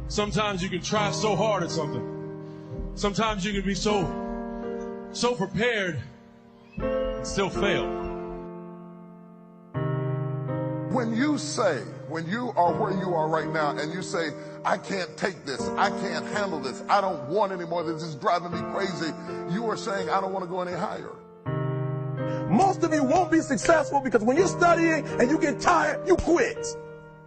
Sometimes you can try so hard at something. Sometimes you can be so prepared and still fail. When you are where you are right now and you say, I can't take this, I can't handle this, I don't want any more, this is driving me crazy, you are saying, I don't want to go any higher. Most of you won't be successful because when you're studying and you get tired, you quit.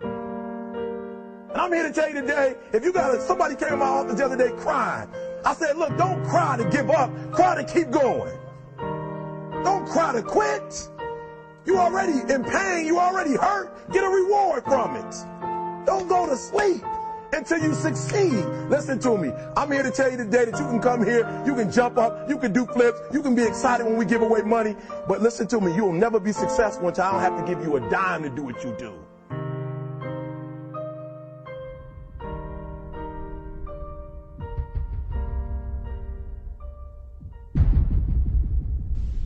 And I'm here to tell you today, if you got somebody came to my office the other day crying. I said, look, don't cry to give up, cry to keep going. Don't cry to quit. You already in pain, you already hurt, get a reward from it. Don't go to sleep until you succeed. Listen to me. I'm here to tell you today that you can come here, you can jump up, you can do flips, you can be excited when we give away money. But listen to me, you'll never be successful until I don't have to give you a dime to do what you do.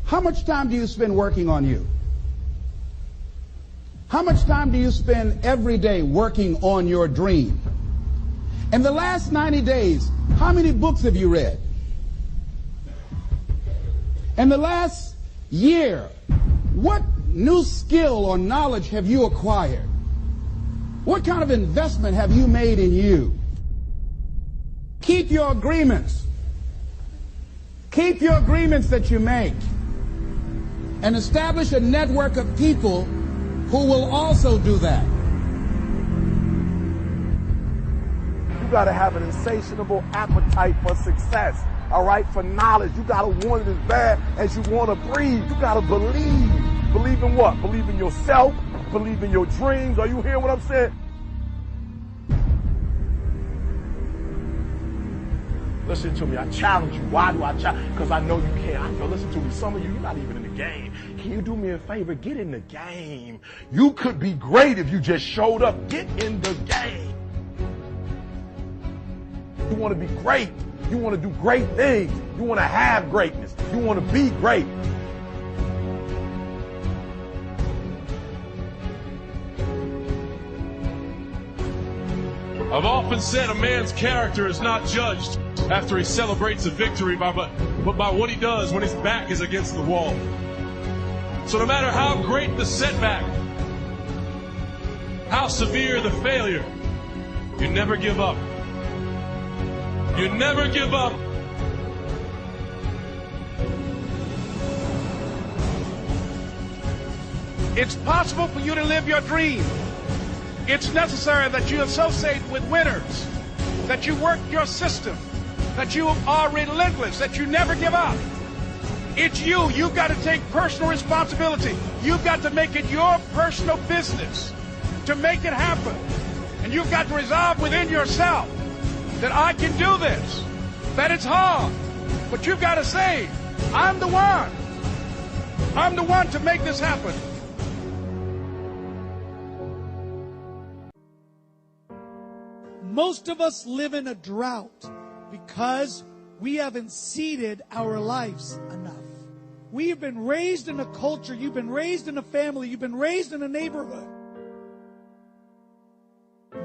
How much time do you spend working on you? How much time do you spend every day working on your dream? In the last 90 days, how many books have you read? In the last year, what new skill or knowledge have you acquired? What kind of investment have you made in you? Keep your agreements. Keep your agreements that you make. And establish a network of people who will also do that. You got to have an insatiable appetite for success, all right, for knowledge. You got to want it as bad as you want to breathe. You got to believe. Believe in what? Believe in yourself. Believe in your dreams. Are you hearing what I'm saying? Listen to me. I challenge you. Why do I challenge? Because I know you can. I know, listen to me. Some of you, you're not even in the game. Can you do me a favor? Get in the game. You could be great if you just showed up. Get in the game. You want to be great. You want to do great things. You want to have greatness. You want to be great. I've often said a man's character is not judged after he celebrates a victory, but by what he does when his back is against the wall. So no matter how great the setback, how severe the failure, you never give up. You never give up. It's possible for you to live your dream. It's necessary that you associate with winners, that you work your system, that you are relentless, that you never give up. It's you. You've got to take personal responsibility. You've got to make it your personal business to make it happen. And you've got to resolve within yourself that I can do this, that it's hard, but you've got to say, I'm the one. I'm the one to make this happen. Most of us live in a drought because we haven't seeded our lives enough. We have been raised in a culture, you've been raised in a family, you've been raised in a neighborhood.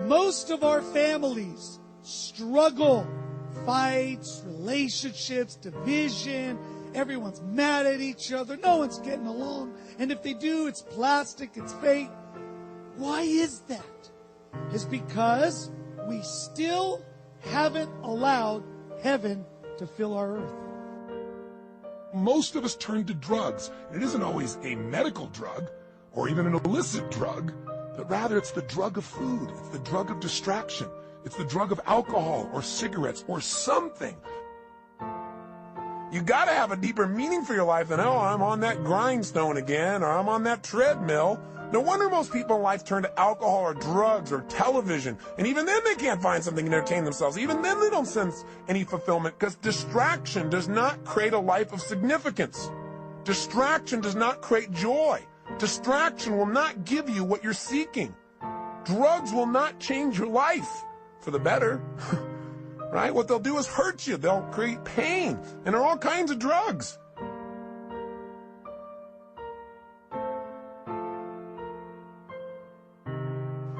Most of our families struggle, fights, relationships, division. Everyone's mad at each other. No one's getting along. And if they do, it's plastic, it's fake. Why is that? It's because we still haven't allowed heaven to fill our earth. Most of us turn to drugs. It isn't always a medical drug or even an illicit drug, but rather it's the drug of food. It's the drug of distraction. It's the drug of alcohol or cigarettes or something. You got to have a deeper meaning for your life than, oh, I'm on that grindstone again, or I'm on that treadmill. No wonder most people in life turn to alcohol or drugs or television. And even then they can't find something to entertain themselves. Even then they don't sense any fulfillment, because distraction does not create a life of significance. Distraction does not create joy. Distraction will not give you what you're seeking. Drugs will not change your life for the better. Right? What they'll do is hurt you. They'll create pain. And there are all kinds of drugs.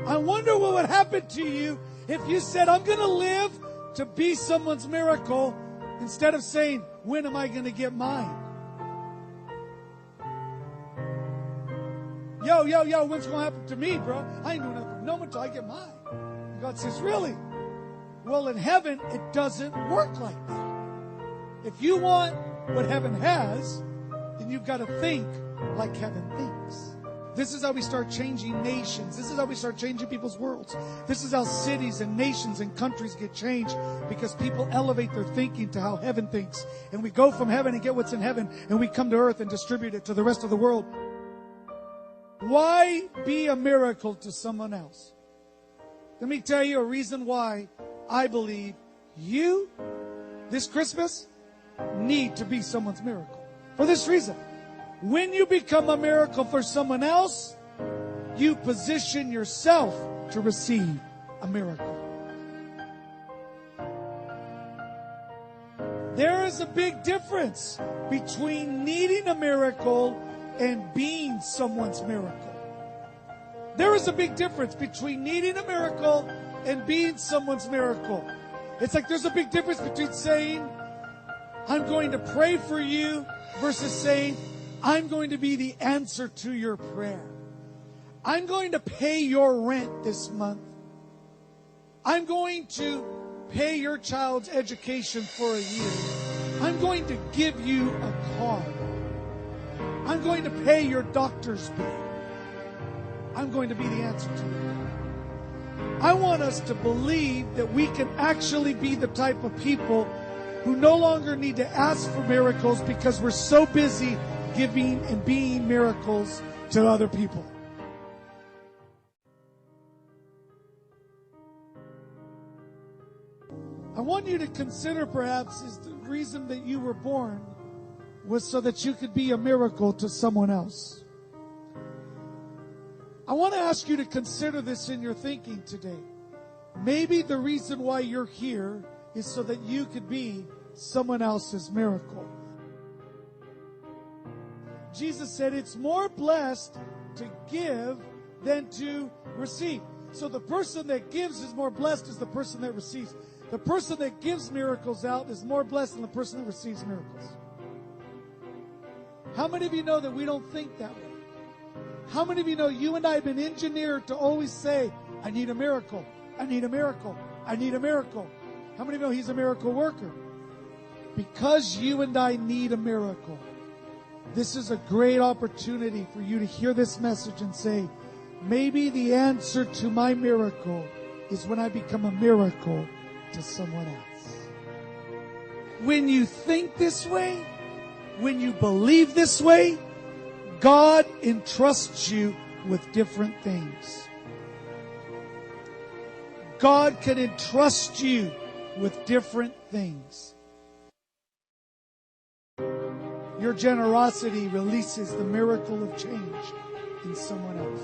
I wonder what would happen to you If you said, I'm going to live to be someone's miracle, instead of saying, when am I going to get mine? Yo, when's going to happen to me, bro? I ain't doing nothing no until I get mine. And God says, really? Well, in heaven, it doesn't work like that. If you want what heaven has, then you've got to think like heaven thinks. This is how we start changing nations. This is how we start changing people's worlds. This is how cities and nations and countries get changed, because people elevate their thinking to how heaven thinks. And we go from heaven and get what's in heaven, and we come to earth and distribute it to the rest of the world. Why be a miracle to someone else? Let me tell you a reason why I believe you, this Christmas, need to be someone's miracle. For this reason. When you become a miracle for someone else, you position yourself to receive a miracle. There is a big difference between needing a miracle and being someone's miracle. There is a big difference between needing a miracle and being someone's miracle. It's like there's a big difference between saying, I'm going to pray for you, versus saying, I'm going to be the answer to your prayer. I'm going to pay your rent this month. I'm going to pay your child's education for a year. I'm going to give you a car. I'm going to pay your doctor's bill. I'm going to be the answer to you. I want us to believe that we can actually be the type of people who no longer need to ask for miracles because we're so busy giving and being miracles to other people. I want you to consider, perhaps, is the reason that you were born was so that you could be a miracle to someone else. I want to ask you to consider this in your thinking today. Maybe the reason why you're here is so that you could be someone else's miracle. Jesus said it's more blessed to give than to receive. So the person that gives is more blessed as the person that receives. The person that gives miracles out is more blessed than the person that receives miracles. How many of you know that we don't think that way? How many of you know you and I have been engineered to always say, I need a miracle, I need a miracle, I need a miracle. How many of you know he's a miracle worker? Because you and I need a miracle, this is a great opportunity for you to hear this message and say, maybe the answer to my miracle is when I become a miracle to someone else. When you think this way, when you believe this way, God entrusts you with different things. God can entrust you with different things. Your generosity releases the miracle of change in someone else.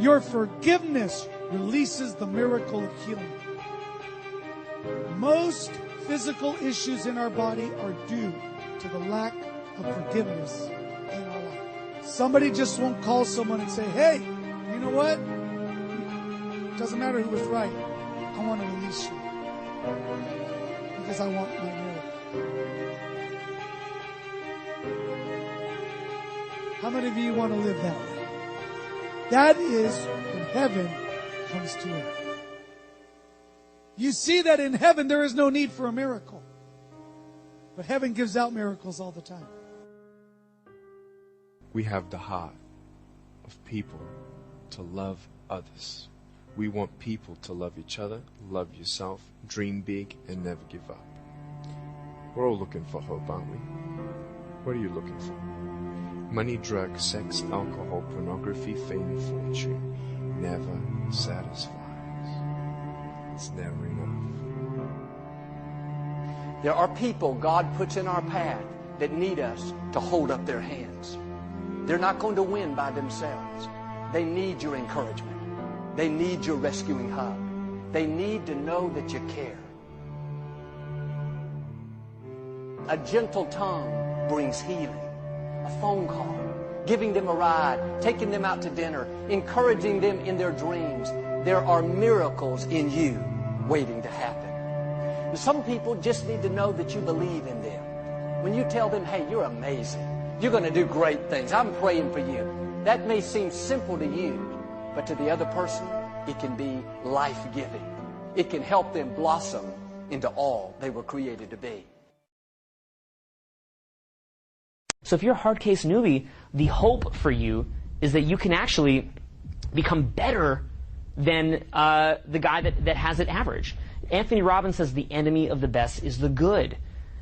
Your forgiveness releases the miracle of healing. Most physical issues in our body are due to the lack of forgiveness in our life. Somebody just won't call someone and say, hey, you know what? It doesn't matter who was right. I want to release you because I want my miracle. How many of you want to live that way? That is when heaven comes to earth. You see that in heaven there is no need for a miracle. But heaven gives out miracles all the time. We have the heart of people to love others. We want people to love each other, love yourself, dream big, and never give up. We're all looking for hope, aren't we? What are you looking for? Money, drugs, sex, alcohol, pornography, fame, and fortune never satisfies. It's never enough. There are people God puts in our path that need us to hold up their hands. They're not going to win by themselves. They need your encouragement. They need your rescuing hug. They need to know that you care. A gentle tongue brings healing. A phone call, giving them a ride, taking them out to dinner, encouraging them in their dreams. there are miracles in you waiting to happen. And some people just need to know that you believe in them. When you tell them, hey, you're amazing, you're going to do great things, I'm praying for you, that may seem simple to you, but to the other person, it can be life-giving. It can help them blossom into all they were created to be. So if you're a hard case newbie, the hope for you is that you can actually become better than the guy that has it average. Anthony Robbins says the enemy of the best is the good.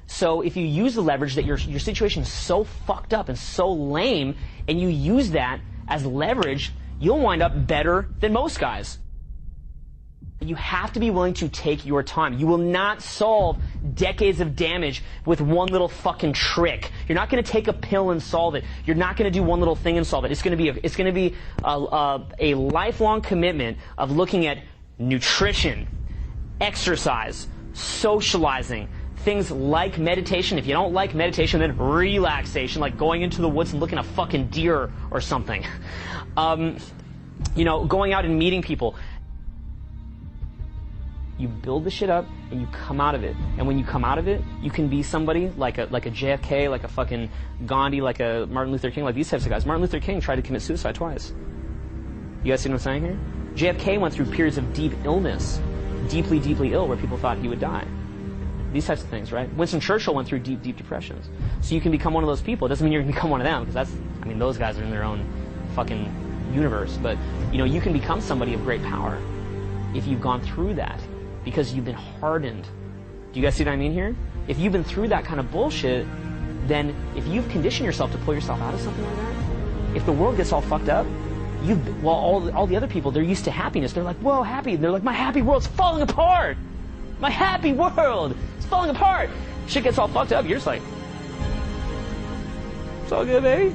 So if you use the leverage that your situation is so fucked up and so lame, and you use that as leverage, you'll wind up better than most guys. You have to be willing to take your time. You will not solve decades of damage with one little fucking trick. You're not going to take a pill and solve it. You're not going to do one little thing and solve it. It's going to be a lifelong commitment of looking at nutrition, exercise, socializing, things like meditation. If you don't like meditation, then relaxation, like going into the woods and looking at a fucking deer or something. You know, going out and meeting people. You build the shit up and you come out of it. And when you come out of it, you can be somebody like a JFK, like a fucking Gandhi, like a Martin Luther King, like these types of guys. Martin Luther King tried to commit suicide twice. You guys see what I'm saying here? JFK went through periods of deep illness, deeply, deeply ill, where people thought he would die. These types of things, right? Winston Churchill went through deep, deep depressions. So you can become one of those people. It doesn't mean you're going to become one of them, because those guys are in their own fucking universe. But, you know, you can become somebody of great power if you've gone through that, because you've been hardened. Do you guys see what I mean here? If you've been through that kind of bullshit, then if you've conditioned yourself to pull yourself out of something like that, if the world gets all fucked up, all the other people, they're used to happiness. They're like, whoa, happy. And they're like, my happy world's falling apart. My happy world is falling apart. Shit gets all fucked up. You're just like, it's all good, baby.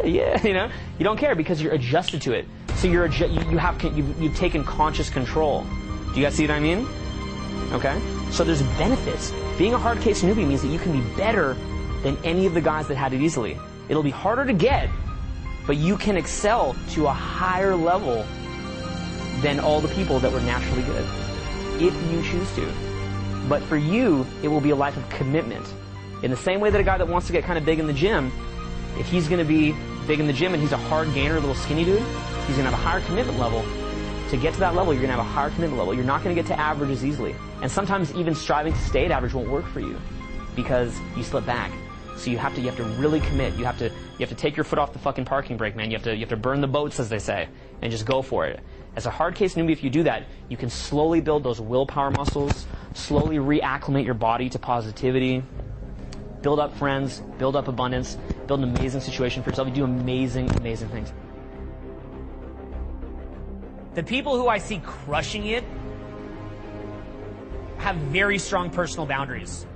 Yeah, you know, you don't care because you're adjusted to it. So you've taken conscious control. Do you guys see what I mean? Okay? So there's benefits. Being a hard case newbie means that you can be better than any of the guys that had it easily. It'll be harder to get, but you can excel to a higher level than all the people that were naturally good, if you choose to. But for you, it will be a life of commitment. In the same way that a guy that wants to get kind of big in the gym, if he's going to be big in the gym and he's a hard gainer, little skinny dude, he's going to have a higher commitment level. To get to that level, you're going to have a higher commitment level. You're not going to get to averages easily. And sometimes even striving to stay at average won't work for you because you slip back. So you have to really commit. You have to take your foot off the fucking parking brake, man. You have to burn the boats, as they say, and just go for it. As a hard case newbie, if you do that, you can slowly build those willpower muscles, slowly reacclimate your body to positivity, build up friends, build up abundance, build an amazing situation for yourself. You do amazing, amazing things. The people who I see crushing it have very strong personal boundaries.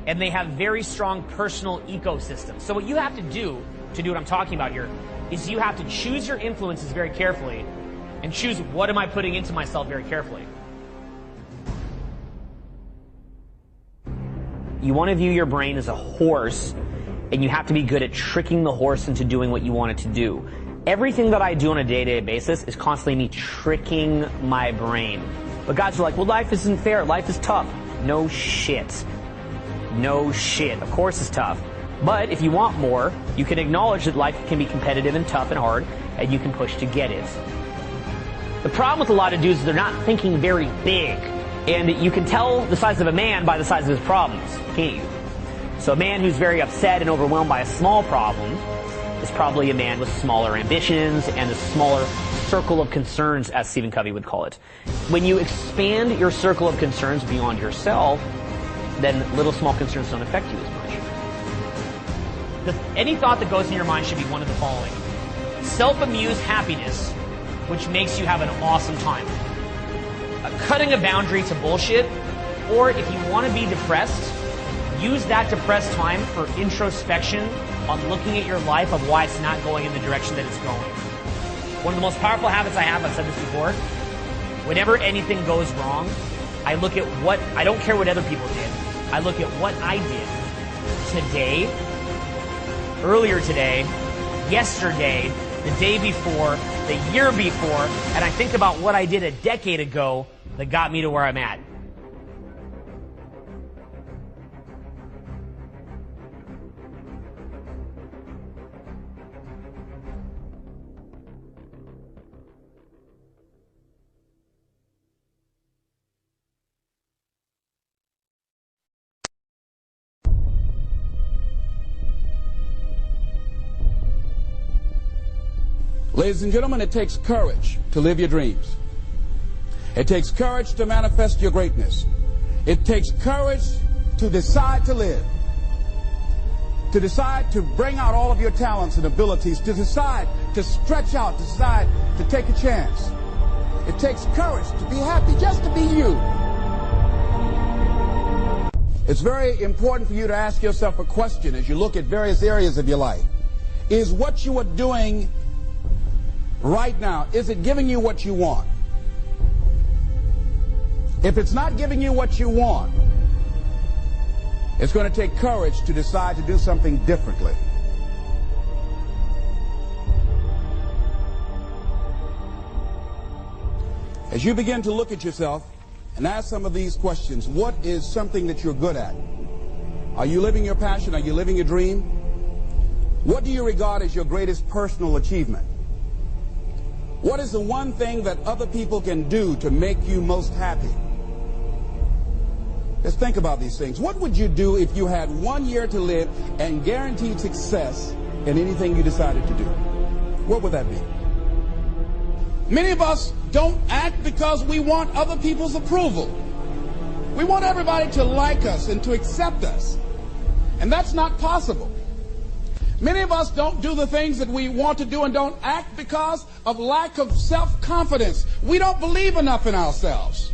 And they have very strong personal ecosystems. So what you have to do what I'm talking about here is you have to choose your influences very carefully and choose what am I putting into myself very carefully. You want to view your brain as a horse, and you have to be good at tricking the horse into doing what you want it to do. Everything that I do on a day-to-day basis is constantly me tricking my brain. But guys are like, well, life isn't fair. Life is tough. No shit. No shit. Of course it's tough. But if you want more, you can acknowledge that life can be competitive and tough and hard, and you can push to get it. The problem with a lot of dudes is they're not thinking very big. And you can tell the size of a man by the size of his problems, can't you? So a man who's very upset and overwhelmed by a small problem is probably a man with smaller ambitions and a smaller circle of concerns, as Stephen Covey would call it. When you expand your circle of concerns beyond yourself, then little small concerns don't affect you as much. Any thought that goes in your mind should be one of the following. Self-amused happiness, which makes you have an awesome time. Cutting a boundary to bullshit, or if you want to be depressed, use that depressed time for introspection on looking at your life of why it's not going in the direction that it's going. One of the most powerful habits I have, I've said this before, whenever anything goes wrong, I look at I don't care what other people did, I look at what I did today, earlier today, yesterday, the day before, the year before, and I think about what I did a decade ago that got me to where I'm at. Ladies and gentlemen, it takes courage to live your dreams. It takes courage to manifest your greatness. It takes courage to decide to live. To decide to bring out all of your talents and abilities. To decide to stretch out. To decide to take a chance. It takes courage to be happy, just to be you. It's very important for you to ask yourself a question as you look at various areas of your life. Is what you are doing right now, is it giving you what you want? If it's not giving you what you want, it's going to take courage to decide to do something differently. As you begin to look at yourself and ask some of these questions, what is something that you're good at? Are you living your passion? Are you living your dream? What do you regard as your greatest personal achievement? What is the one thing that other people can do to make you most happy? Just think about these things. What would you do if you had 1 year to live and guaranteed success in anything you decided to do? What would that be? Many of us don't act because we want other people's approval. We want everybody to like us and to accept us. And that's not possible. Many of us don't do the things that we want to do and don't act because of lack of self-confidence. We don't believe enough in ourselves.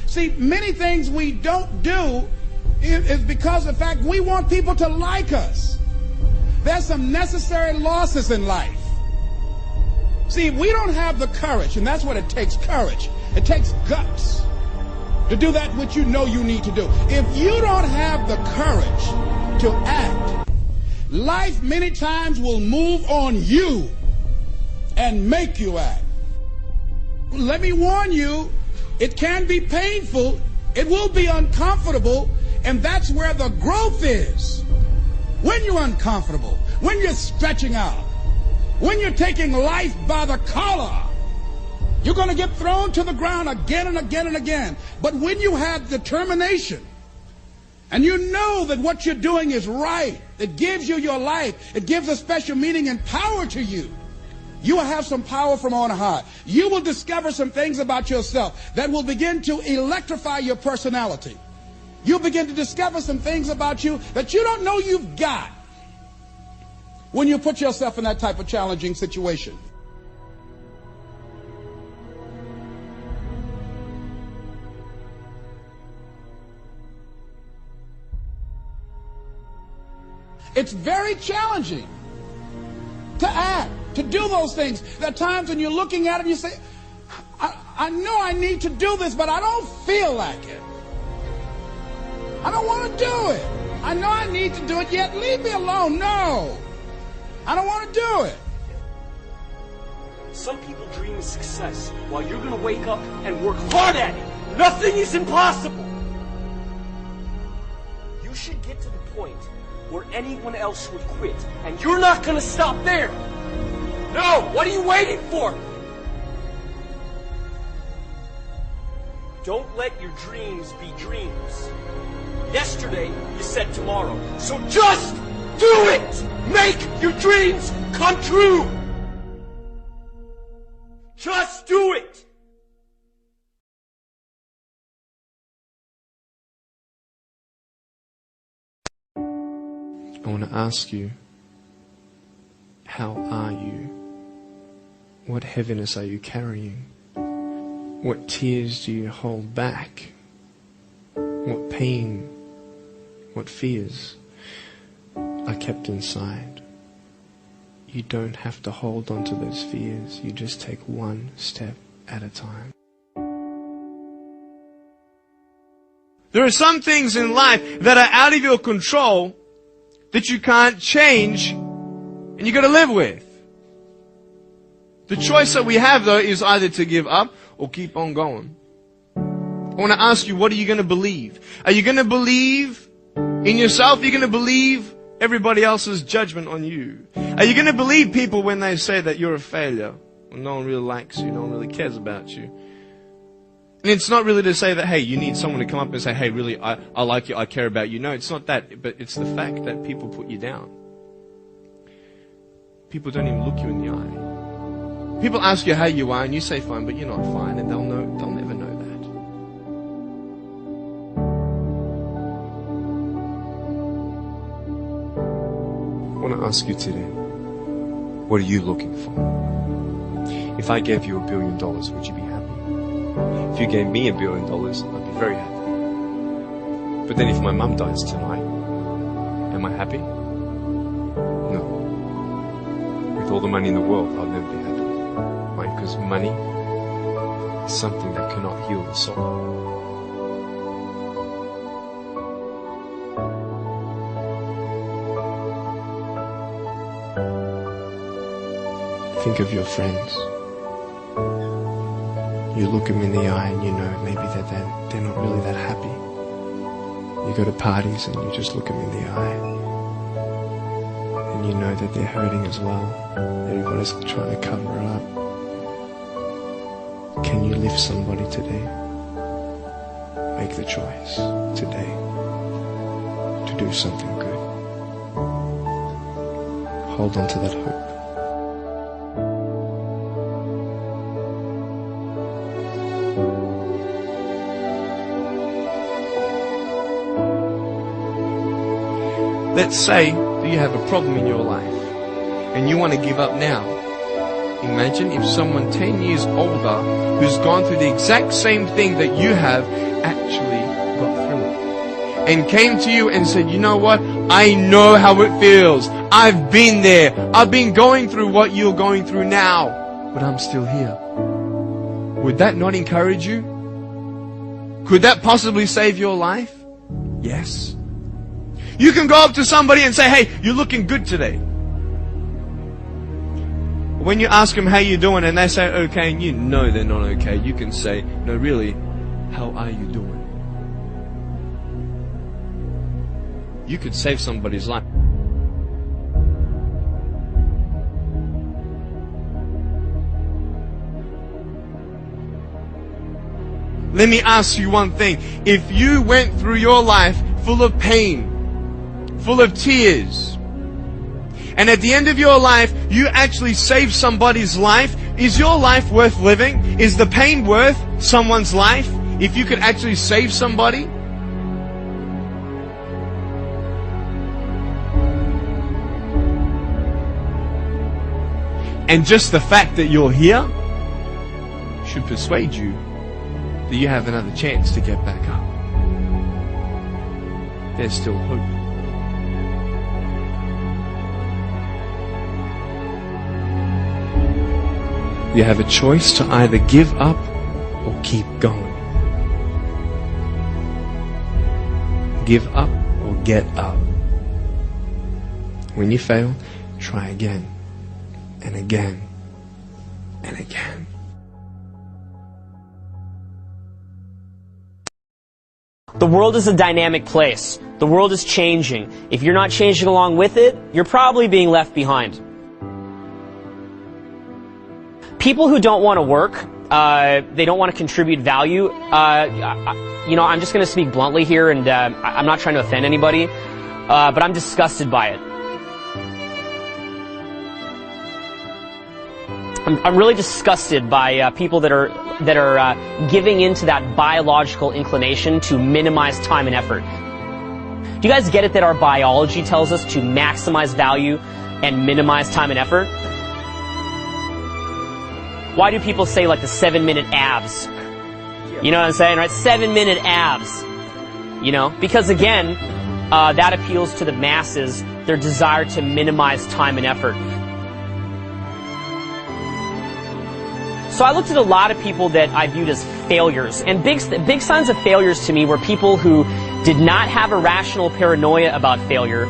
See, many things we don't do is because of the fact we want people to like us. There's some necessary losses in life. See, we don't have the courage, and that's what it takes, courage. It takes guts to do that which you know you need to do. If you don't have the courage to act, life many times will move on you and make you act. Let me warn you, it can be painful, it will be uncomfortable, and that's where the growth is. When you're uncomfortable, when you're stretching out, when you're taking life by the collar, you're going to get thrown to the ground again and again and again. But when you have determination and you know that what you're doing is right, it gives you your life, it gives a special meaning and power to you, you will have some power from on high. You will discover some things about yourself that will begin to electrify your personality. You'll begin to discover some things about you that you don't know you've got when you put yourself in that type of challenging situation. It's very challenging to act, to do those things. There are times when you're looking at it and you say, I know I need to do this, but I don't feel like it. I don't want to do it. I know I need to do it, yet leave me alone. No, I don't want to do it. Some people dream of success while you're going to wake up and work hard at it. Nothing is impossible. You should get to the point where anyone else would quit, and you're not going to stop there. No, what are you waiting for? Don't let your dreams be dreams. Yesterday, you said tomorrow. So just do it! Make your dreams come true! Just do it! I want to ask you, how are you? What heaviness are you carrying? What tears do you hold back? What pain, what fears are kept inside? You don't have to hold on to those fears. You just take one step at a time. There are some things in life that are out of your control that you can't change and you got to live with. The choice that we have, though, is either to give up or keep on going. I want to ask you, what are you going to believe? Are you going to believe in yourself? Are you going to believe everybody else's judgment on you? Are you going to believe people when they say that you're a failure? Well, no one really likes you. No one really cares about you. And it's not really to say that, hey, you need someone to come up and say, hey, really, I like you, I care about you. No, it's not that. But it's the fact that people put you down. People don't even look you in the eye. People ask you how you are, and you say fine, but you're not fine, and they'll never know that. I want to ask you today, what are you looking for? If I gave you $1 billion, would you be happy? If you gave me $1 billion, I'd be very happy. But then if my mum dies tonight, am I happy? No. With all the money in the world, I'll never be happy. Why? Because money is something that cannot heal the soul. Think of your friends. You look them in the eye and you know maybe they're not really that happy. You go to parties and you just look them in the eye and you know that they're hurting as well. Everybody's trying to cover it up. Can you lift somebody today? Make the choice today to do something good. Hold on to that hope. Let's say that you have a problem in your life and you want to give up now. Imagine if someone 10 years older who's gone through the exact same thing that you have actually got through it and came to you and said, you know what? I know how it feels. I've been there. I've been going through what you're going through now, but I'm still here. Would that not encourage you? Could that possibly save your life? Yes. You can go up to somebody and say, hey, you're looking good today. When you ask them how you doing and they say okay and you know they're not okay, you can say, no, really, how are you doing? You could save somebody's life. Let me ask you one thing. If you went through your life full of pain, full of tears, and at the end of your life, you actually saved somebody's life, is your life worth living? Is the pain worth someone's life if you could actually save somebody? And just the fact that you're here should persuade you that you have another chance to get back up. There's still hope. You have a choice to either give up or keep going. Give up or get up. When you fail, try again and again and again. The world is a dynamic place. The world is changing. If you're not changing along with it, you're probably being left behind. People who don't want to work, they don't want to contribute value, I'm just going to speak bluntly here, and I'm not trying to offend anybody, but I'm disgusted by it. I'm really disgusted by people that are giving into that biological inclination to minimize time and effort. Do you guys get it that our biology tells us to maximize value and minimize time and effort? Why do people say like the 7-minute abs? You know what I'm saying, right? 7-minute abs. You know, because again, that appeals to the masses, their desire to minimize time and effort. So I looked at a lot of people that I viewed as failures, and big signs of failures to me were people who did not have a rational paranoia about failure,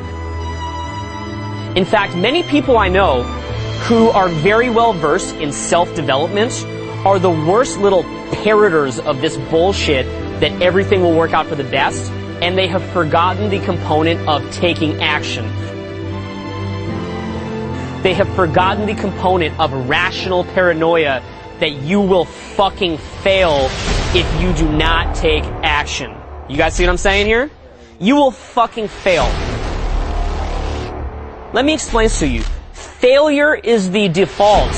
In fact, many people I know who are very well versed in self-development are the worst little parroters of this bullshit that everything will work out for the best, and they have forgotten the component of taking action. They have forgotten the component of rational paranoia that you will fucking fail if you do not take action. You guys see what I'm saying here? You will fucking fail. Let me explain this to you. Failure is the default.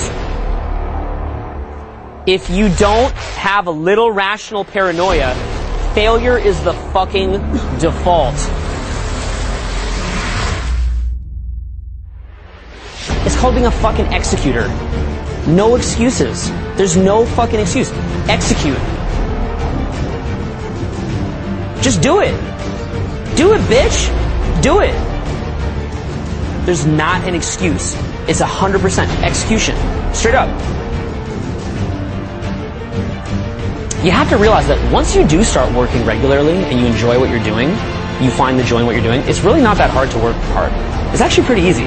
If you don't have a little rational paranoia, failure is the fucking default. It's called being a fucking executor. No excuses. There's no fucking excuse. Execute. Just do it. Do it, bitch. Do it. There's not an excuse. It's 100% execution. Straight up. You have to realize that once you do start working regularly and you enjoy what you're doing, you find the joy in what you're doing, it's really not that hard to work hard. It's actually pretty easy.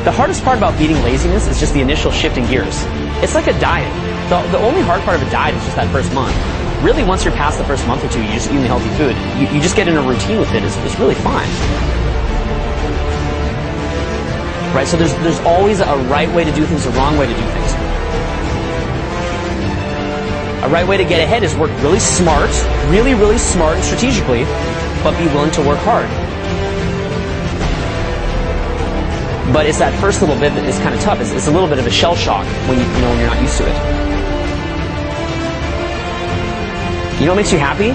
The hardest part about beating laziness is just the initial shift in gears. It's like a diet. The only hard part of a diet is just that first month. Really, once you're past the first month or two, you just eat healthy food. You just get in a routine with it. It's really fine. Right? So there's always a right way to do things, a wrong way to do things. A right way to get ahead is work really smart, really, really smart and strategically, but be willing to work hard. But it's that first little bit that is kind of tough. It's a little bit of a shell shock when when you're not used to it. You know what makes you happy?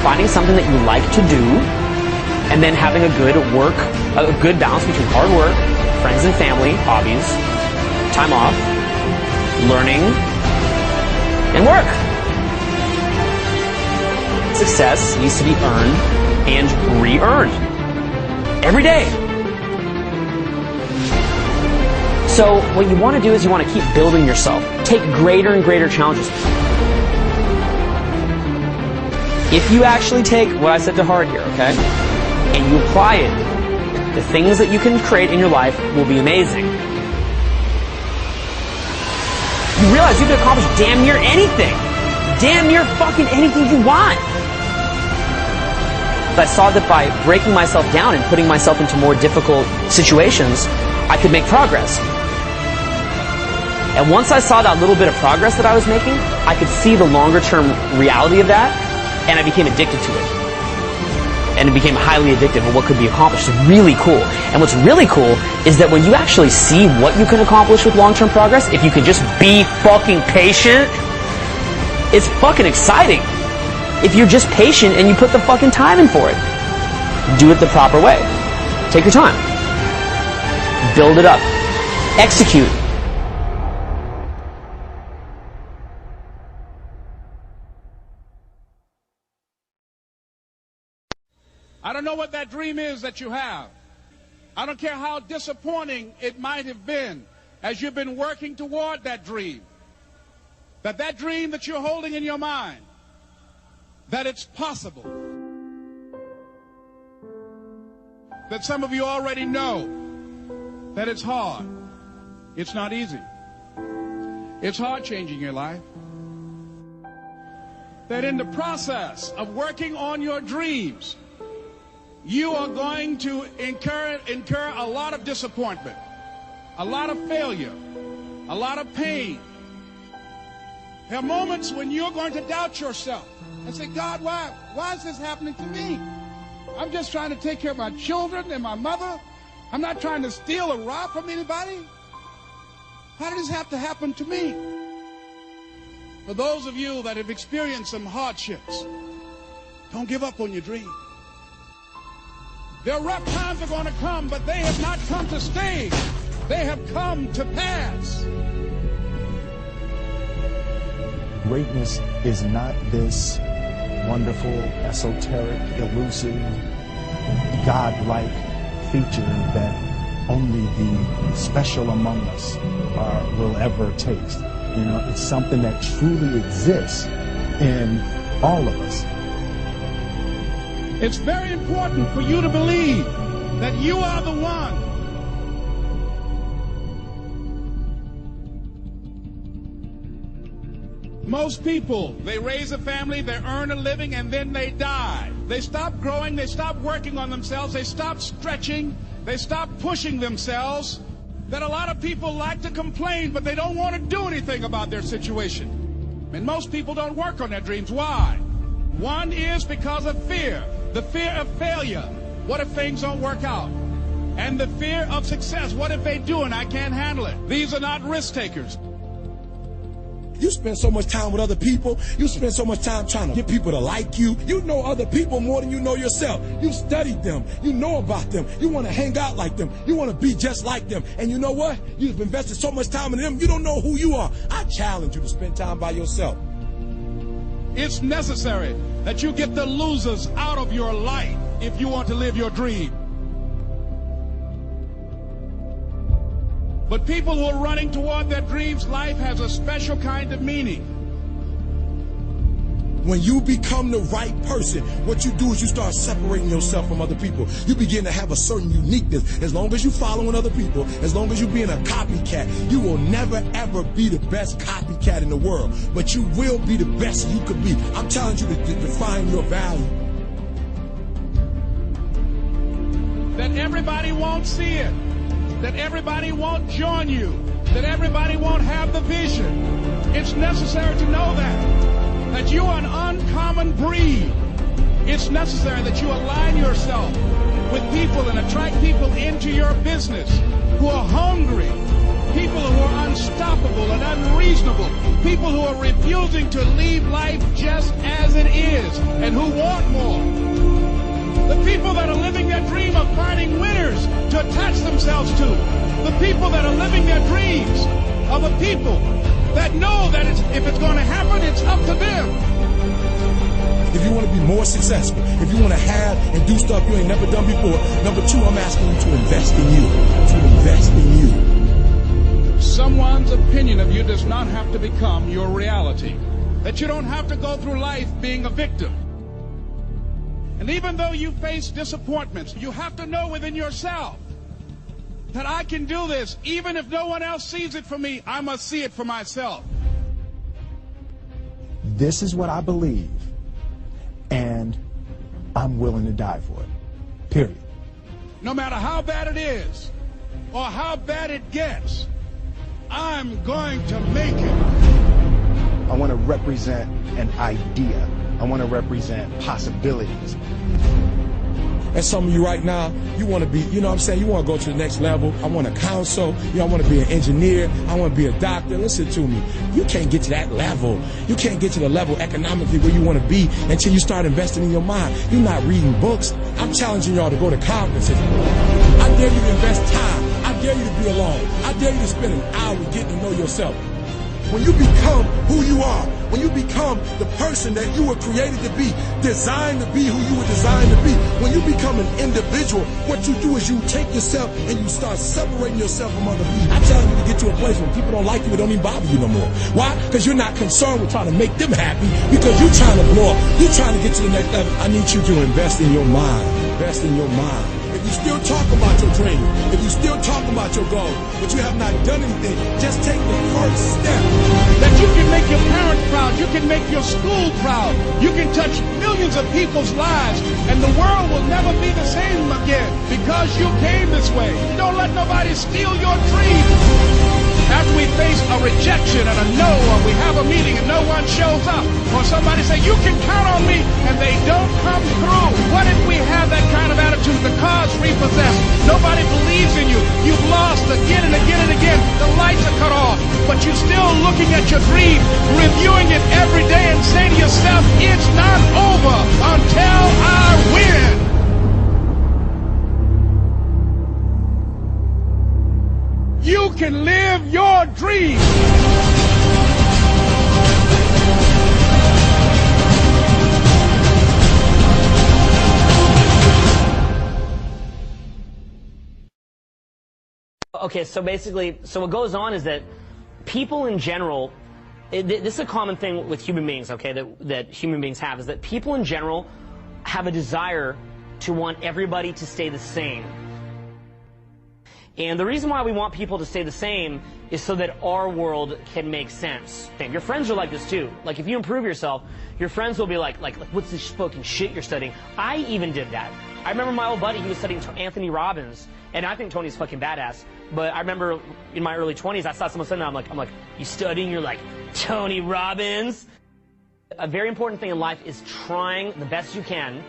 Finding something that you like to do, and then having a good balance between hard work, friends and family, hobbies, time off, learning, and work. Success needs to be earned and re-earned every day. So what you want to do is you want to keep building yourself. Take greater and greater challenges. If you actually take what I said to heart here, okay, and you apply it, the things that you can create in your life will be amazing. You realize you can accomplish damn near anything. Damn near fucking anything you want. But I saw that by breaking myself down and putting myself into more difficult situations, I could make progress. And once I saw that little bit of progress that I was making, I could see the longer term reality of that, and I became addicted to it. And it became highly addictive of what could be accomplished. It's really cool. And what's really cool is that when you actually see what you can accomplish with long-term progress, if you can just be fucking patient, it's fucking exciting. If you're just patient and you put the fucking time in for it. Do it the proper way. Take your time. Build it up. Execute. I don't know what that dream is that you have. I don't care how disappointing it might have been as you've been working toward that dream. That dream that you're holding in your mind, that it's possible. That some of you already know that it's hard. It's not easy. It's hard changing your life. That in the process of working on your dreams, you are going to incur a lot of disappointment, a lot of failure, a lot of pain. There are moments when you're going to doubt yourself and say, God, why is this happening to me? I'm just trying to take care of my children and my mother. I'm not trying to steal or rob from anybody. Why did this have to happen to me? For those of you that have experienced some hardships, don't give up on your dream. Their rough times are going to come, but they have not come to stay. They have come to pass. Greatness is not this wonderful, esoteric, elusive, God-like feature that only the special among us will ever taste. You know, it's something that truly exists in all of us. It's very important for you to believe that you are the one. Most people, they raise a family, they earn a living, and then they die. They stop growing, they stop working on themselves, they stop stretching, they stop pushing themselves. That a lot of people like to complain, but they don't want to do anything about their situation. And most people don't work on their dreams. Why? One is because of fear. The fear of failure. What if things don't work out? And the fear of success. What if they do and I can't handle it? These are not risk takers. You spend so much time with other people. You spend so much time trying to get people to like you. You know other people more than you know yourself. You studied them. You know about them. You want to hang out like them. You want to be just like them. And you know what? You've invested so much time in them, you don't know who you are. I challenge you to spend time by yourself. It's necessary that you get the losers out of your life if you want to live your dream. But people who are running toward their dreams, life has a special kind of meaning. When you become the right person, what you do is you start separating yourself from other people. You begin to have a certain uniqueness. As long as you're following other people, as long as you're being a copycat, you will never ever be the best copycat in the world. But you will be the best you could be. I'm telling you to define your value. That everybody won't see it. That everybody won't join you, that everybody won't have the vision. It's necessary to know that you are an uncommon breed. It's necessary that you align yourself with people and attract people into your business who are hungry, people who are unstoppable and unreasonable, people who are refusing to leave life just as it is and who want more. The people that are living their dream of finding winners to attach themselves to. The people that are living their dreams are the people that know that if it's going to happen, it's up to them. If you want to be more successful, if you want to have and do stuff you ain't never done before, number two, I'm asking you to invest in you. To invest in you. Someone's opinion of you does not have to become your reality. That you don't have to go through life being a victim. And even though you face disappointments, you have to know within yourself that I can do this. Even if no one else sees it for me, I must see it for myself. This is what I believe, and I'm willing to die for it. Period. No matter how bad it is or how bad it gets, I'm going to make it. I want to represent an idea. I want to represent possibilities. And some of you right now, you want to be, you know what I'm saying, you want to go to the next level. I want to counsel. You know, I want to be an engineer. I want to be a doctor. Listen to me. You can't get to that level. You can't get to the level economically where you want to be until you start investing in your mind. You're not reading books. I'm challenging y'all to go to conferences. I dare you to invest time. I dare you to be alone. I dare you to spend an hour getting to know yourself. When you become who you are, when you become the person that you were created to be, designed to be who you were designed to be, when you become an individual, what you do is you take yourself and you start separating yourself from other people. I challenge you to get to a place when people don't like you, it don't even bother you no more. Why? Because you're not concerned with trying to make them happy, because you're trying to blow up. You're trying to get to the next level. I need you to invest in your mind. Invest in your mind. If you still talk about your dream, if you still talk about your goal, but you have not done anything, just take the first step. That you can make your parents proud, you can make your school proud, you can touch millions of people's lives, and the world will never be the same again because you came this way. Don't let nobody steal your dream. After we face a rejection and a no, or we have a meeting and no one shows up, or somebody say, you can count on me, and they don't come through. What if we have that kind of attitude? The car's repossessed. Nobody believes in you. You've lost again and again and again. The lights are cut off, but you're still looking at your dream, reviewing it every day and say to yourself, it's not over until I win. You can live your dream. Okay, so basically, so what goes on is that people in general, this is a common thing with human beings, okay, that human beings have, is that people in general have a desire to want everybody to stay the same. And the reason why we want people to stay the same is so that our world can make sense. And your friends are like this too. Like, if you improve yourself, your friends will be like, what's this fucking shit you're studying? I even did that. I remember my old buddy, he was studying Anthony Robbins, and I think Tony's fucking badass. But I remember in my early 20s, I saw someone saying that, I'm like, you studying? You're like, Tony Robbins? A very important thing in life is trying the best you can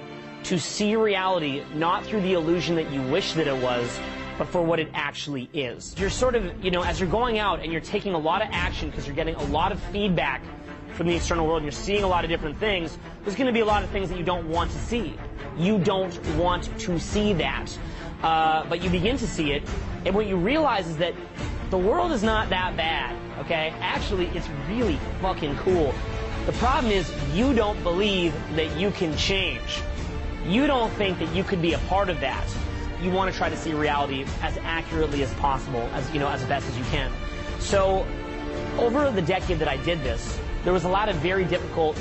to see reality not through the illusion that you wish that it was, but for what it actually is. You're sort of, you know, as you're going out and you're taking a lot of action because you're getting a lot of feedback from the external world and you're seeing a lot of different things, there's going to be a lot of things that you don't want to see. You don't want to see that. But you begin to see it, and what you realize is that the world is not that bad, okay? Actually, it's really fucking cool. The problem is you don't believe that you can change. You don't think that you could be a part of that. You want to try to see reality as accurately as possible, as best as you can. So, over the decade that I did this, there was a lot of very difficult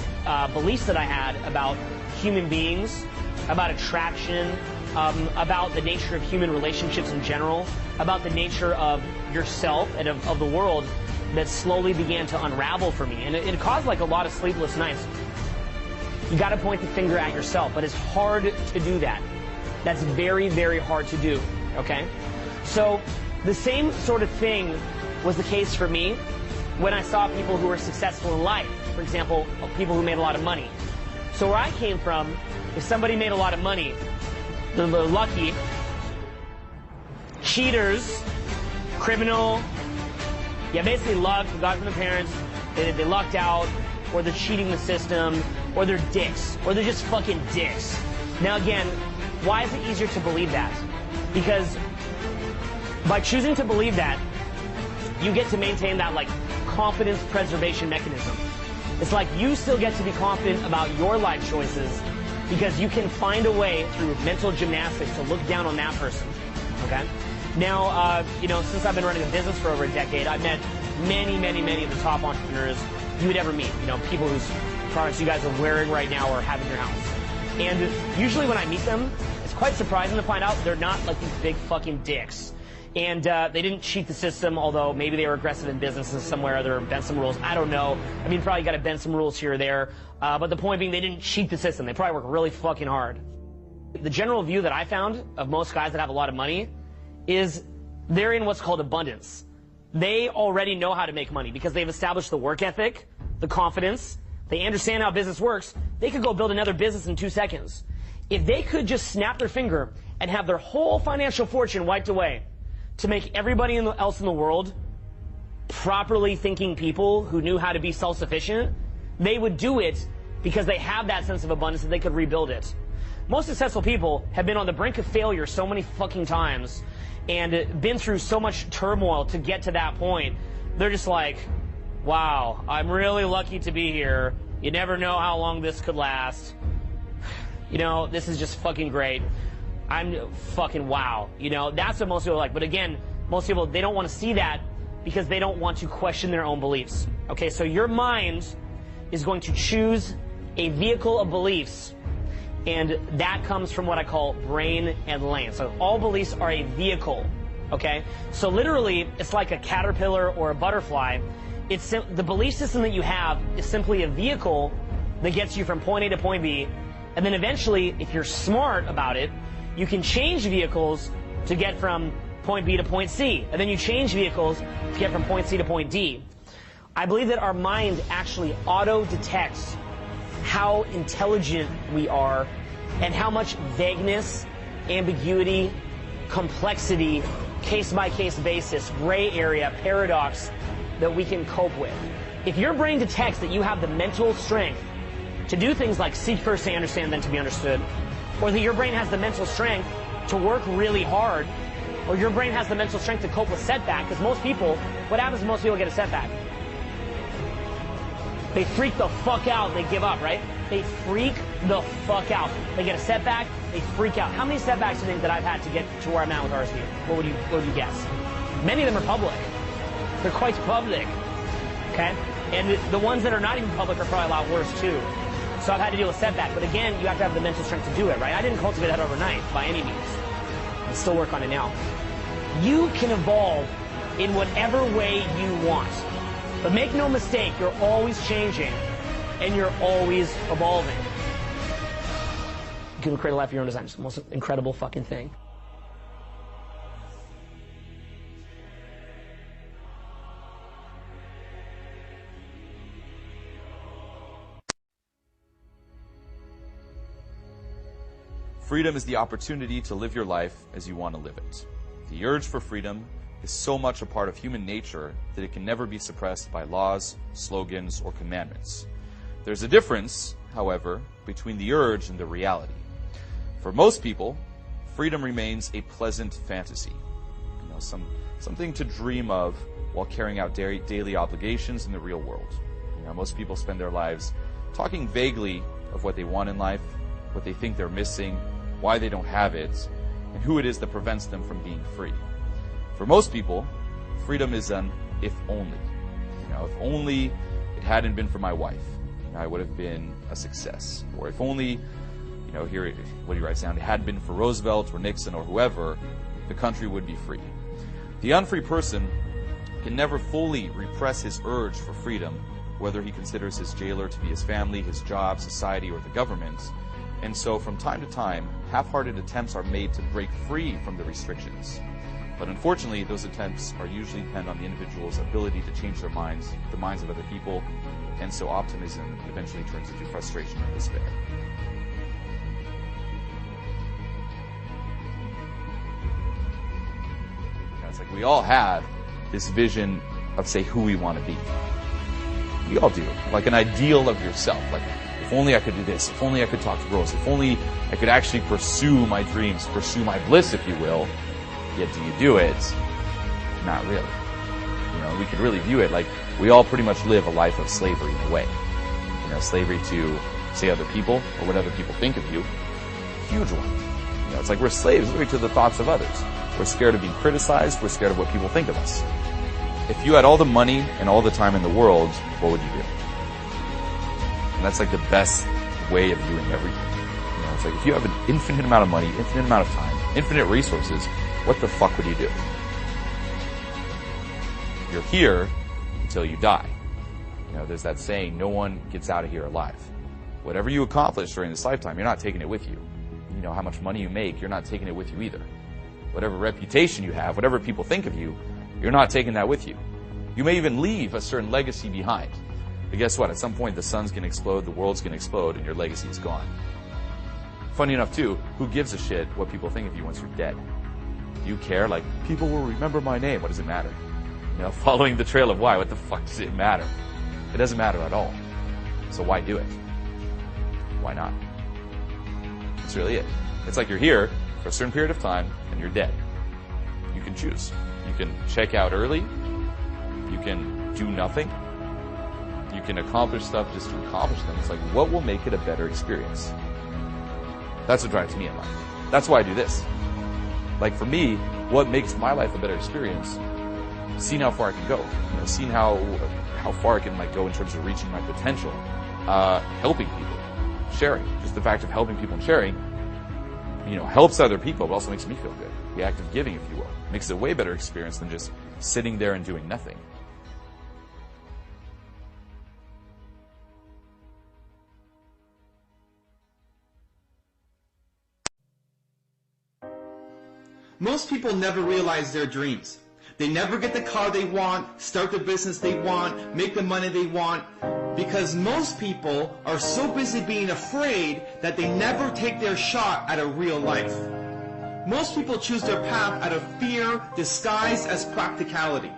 beliefs that I had about human beings, about attraction, about the nature of human relationships in general, about the nature of yourself and of the world that slowly began to unravel for me. And it caused like a lot of sleepless nights. You got to point the finger at yourself, but it's hard to do that. That's very, very hard to do, okay? So the same sort of thing was the case for me when I saw people who were successful in life. For example, people who made a lot of money. So where I came from, if somebody made a lot of money, they're lucky, cheaters, criminal, basically luck, got from the parents, they lucked out, or they're cheating the system, or they're dicks, or they're just fucking dicks. Now again, why is it easier to believe that? Because by choosing to believe that, you get to maintain that like confidence preservation mechanism. It's like you still get to be confident about your life choices because you can find a way through mental gymnastics to look down on that person, okay? Now, since I've been running a business for over a decade, I've met many, many, many of the top entrepreneurs you would ever meet. People whose products you guys are wearing right now or have in your house. And usually when I meet them, it's quite surprising to find out they're not like these big fucking dicks. And they didn't cheat the system, although maybe they were aggressive in businesses somewhere or bent some rules. I don't know. I mean, probably got to bend some rules here or there. But the point being, they didn't cheat the system. They probably work really fucking hard. The general view that I found of most guys that have a lot of money is they're in what's called abundance. They already know how to make money because they've established the work ethic, the confidence. They understand how business works. They could go build another business in 2 seconds. If they could just snap their finger and have their whole financial fortune wiped away to make everybody else in the world properly thinking people who knew how to be self-sufficient, they would do it because they have that sense of abundance that they could rebuild it. Most successful people have been on the brink of failure so many fucking times and been through so much turmoil to get to that point. They're just like, wow, I'm really lucky to be here. You never know how long this could last. This is just fucking great. I'm fucking wow. That's what most people are like. But again, most people, they don't want to see that because they don't want to question their own beliefs. Okay, so your mind is going to choose a vehicle of beliefs, and that comes from what I call brain and lane. So all beliefs are a vehicle, okay? So literally, it's like a caterpillar or a butterfly. The belief system that you have is simply a vehicle that gets you from point A to point B, and then eventually, if you're smart about it, you can change vehicles to get from point B to point C, and then you change vehicles to get from point C to point D. I believe that our mind actually auto-detects how intelligent we are and how much vagueness, ambiguity, complexity, case-by-case basis, gray area, paradox that we can cope with. If your brain detects that you have the mental strength to do things like seek first to understand, then to be understood, or that your brain has the mental strength to work really hard, or your brain has the mental strength to cope with setback, because most people, what happens when most people get a setback? They freak the fuck out, they give up, right? They freak the fuck out. They get a setback, they freak out. How many setbacks do you think that I've had to get to where I'm at with RSV? What would you guess? Many of them are public. They're quite public, okay? And the ones that are not even public are probably a lot worse too. So I've had to deal with setback, but again, you have to have the mental strength to do it, right? I didn't cultivate that overnight by any means. I still work on it now. You can evolve in whatever way you want. But make no mistake, you're always changing and you're always evolving. You can create a life of your own design. It's the most incredible fucking thing. Freedom is the opportunity to live your life as you want to live it. The urge for freedom is so much a part of human nature that it can never be suppressed by laws, slogans, or commandments. There's a difference, however, between the urge and the reality. For most people, freedom remains a pleasant fantasy, something to dream of while carrying out daily obligations in the real world. Most people spend their lives talking vaguely of what they want in life, what they think they're missing, why they don't have it, and who it is that prevents them from being free. For most people, freedom is an if only. If only it hadn't been for my wife, I would have been a success. Or if only, here, what he writes down, it hadn't been for Roosevelt or Nixon or whoever, the country would be free. The unfree person can never fully repress his urge for freedom, whether he considers his jailer to be his family, his job, society, or the government. And so from time to time, half-hearted attempts are made to break free from the restrictions. But unfortunately, those attempts are usually depend on the individual's ability to change their minds, the minds of other people, and so optimism eventually turns into frustration and despair. It's like we all have this vision of, say, who we want to be. We all do. Like an ideal of yourself. Like, if only I could do this. If only I could talk to girls. If only I could actually pursue my dreams, pursue my bliss, if you will. Yet do you do it? Not really. We could really view it like we all pretty much live a life of slavery in a way. Slavery to, say, other people or what other people think of you. Huge one. It's like we're slaves to the thoughts of others. We're scared of being criticized. We're scared of what people think of us. If you had all the money and all the time in the world, what would you do? And that's like the best way of doing everything. It's like if you have an infinite amount of money, infinite amount of time, infinite resources, what the fuck would you do? You're here until you die. There's that saying, no one gets out of here alive. Whatever you accomplish during this lifetime, you're not taking it with you. How much money you make, you're not taking it with you either. Whatever reputation you have, whatever people think of you, you're not taking that with you. You may even leave a certain legacy behind. But guess what? At some point, the sun's going to explode, the world's going to explode, and your legacy is gone. Funny enough, too, who gives a shit what people think of you once you're dead? Do you care? Like, people will remember my name. What does it matter? Following the trail of why, what the fuck does it matter? It doesn't matter at all. So why do it? Why not? That's really it. It's like you're here for a certain period of time, and you're dead. You can choose. You can check out early. You can do nothing. You can accomplish stuff just to accomplish them. It's like, what will make it a better experience? That's what drives me in life. That's why I do this. Like for me, what makes my life a better experience? Seeing how far I can go. Seeing how far I can go in terms of reaching my potential. Helping people. Sharing. Just the fact of helping people and sharing, helps other people, but also makes me feel good. The act of giving, if you will. Makes it a way better experience than just sitting there and doing nothing. Most people never realize their dreams. They never get the car they want, start the business they want, make the money they want, because most people are so busy being afraid that they never take their shot at a real life. Most people choose their path out of fear disguised as practicality.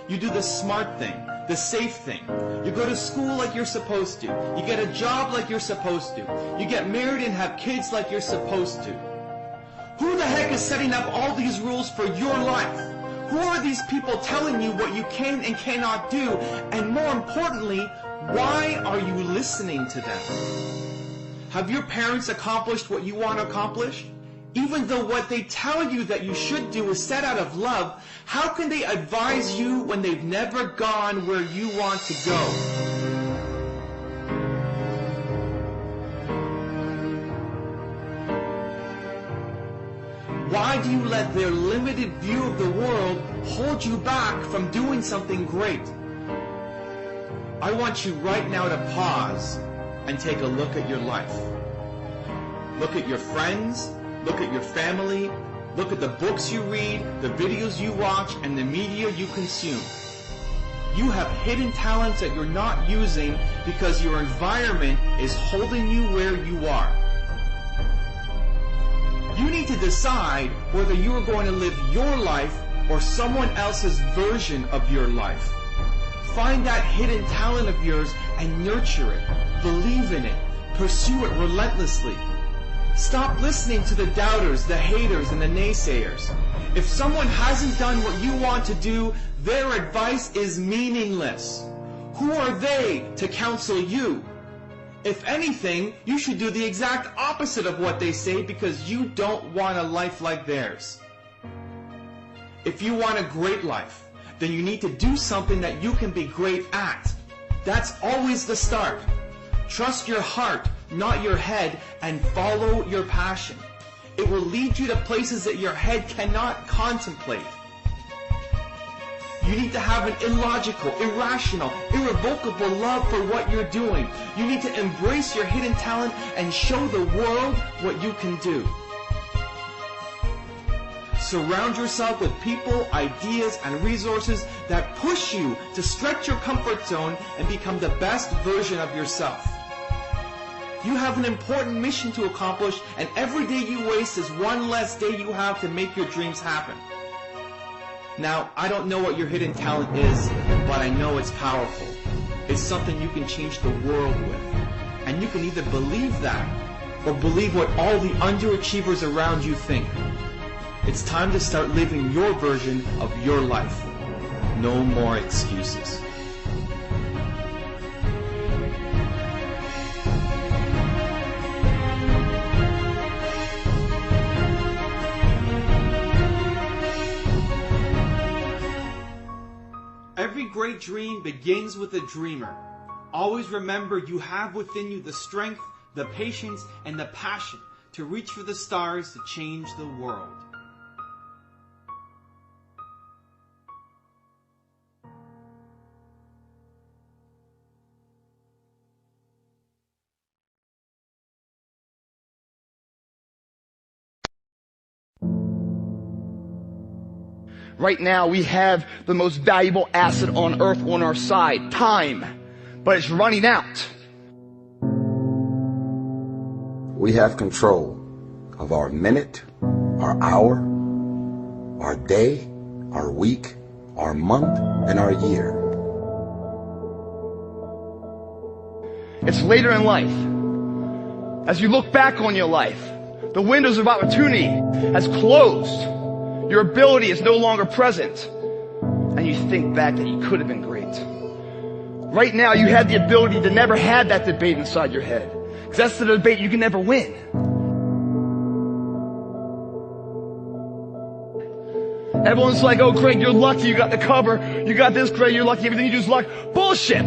You do the smart thing, the safe thing. You go to school like you're supposed to. You get a job like you're supposed to. You get married and have kids like you're supposed to. Who the heck is setting up all these rules for your life? Who are these people telling you what you can and cannot do? And more importantly, why are you listening to them? Have your parents accomplished what you want to accomplish? Even though what they tell you that you should do is set out of love, how can they advise you when they've never gone where you want to go? Why Why do you let their limited view of the world hold you back from doing something great? I want you right now to pause and take a look at your life. Look at your friends, look at your family, look at the books you read, the videos you watch, and the media you consume. You have hidden talents that you're not using because your environment is holding you where you are. You need to decide whether you are going to live your life or someone else's version of your life. Find that hidden talent of yours and nurture it. Believe in it. Pursue it relentlessly. Stop listening to the doubters, the haters, and the naysayers. If someone hasn't done what you want to do, their advice is meaningless. Who are they to counsel you? If anything, you should do the exact opposite of what they say because you don't want a life like theirs. If you want a great life, then you need to do something that you can be great at. That's always the start. Trust your heart, not your head, and follow your passion. It will lead you to places that your head cannot contemplate. You need to have an illogical, irrational, irrevocable love for what you're doing. You need to embrace your hidden talent and show the world what you can do. Surround yourself with people, ideas, and resources that push you to stretch your comfort zone and become the best version of yourself. You have an important mission to accomplish, and every day you waste is one less day you have to make your dreams happen. Now, I don't know what your hidden talent is, but I know it's powerful. It's something you can change the world with. And you can either believe that, or believe what all the underachievers around you think. It's time to start living your version of your life. No more excuses. Every great dream begins with a dreamer. Always remember you have within you the strength, the patience, and the passion to reach for the stars to change the world. Right now, we have the most valuable asset on earth on our side, time. But it's running out. We have control of our minute, our hour, our day, our week, our month, and our year. It's later in life. As you look back on your life, the windows of opportunity has closed. Your ability is no longer present. And you think back that you could have been great. Right now, you have the ability to never have that debate inside your head. Because that's the debate you can never win. Everyone's like, oh, Craig, you're lucky. You got the cover. You got this, Craig. You're lucky. Everything you do is luck. Bullshit.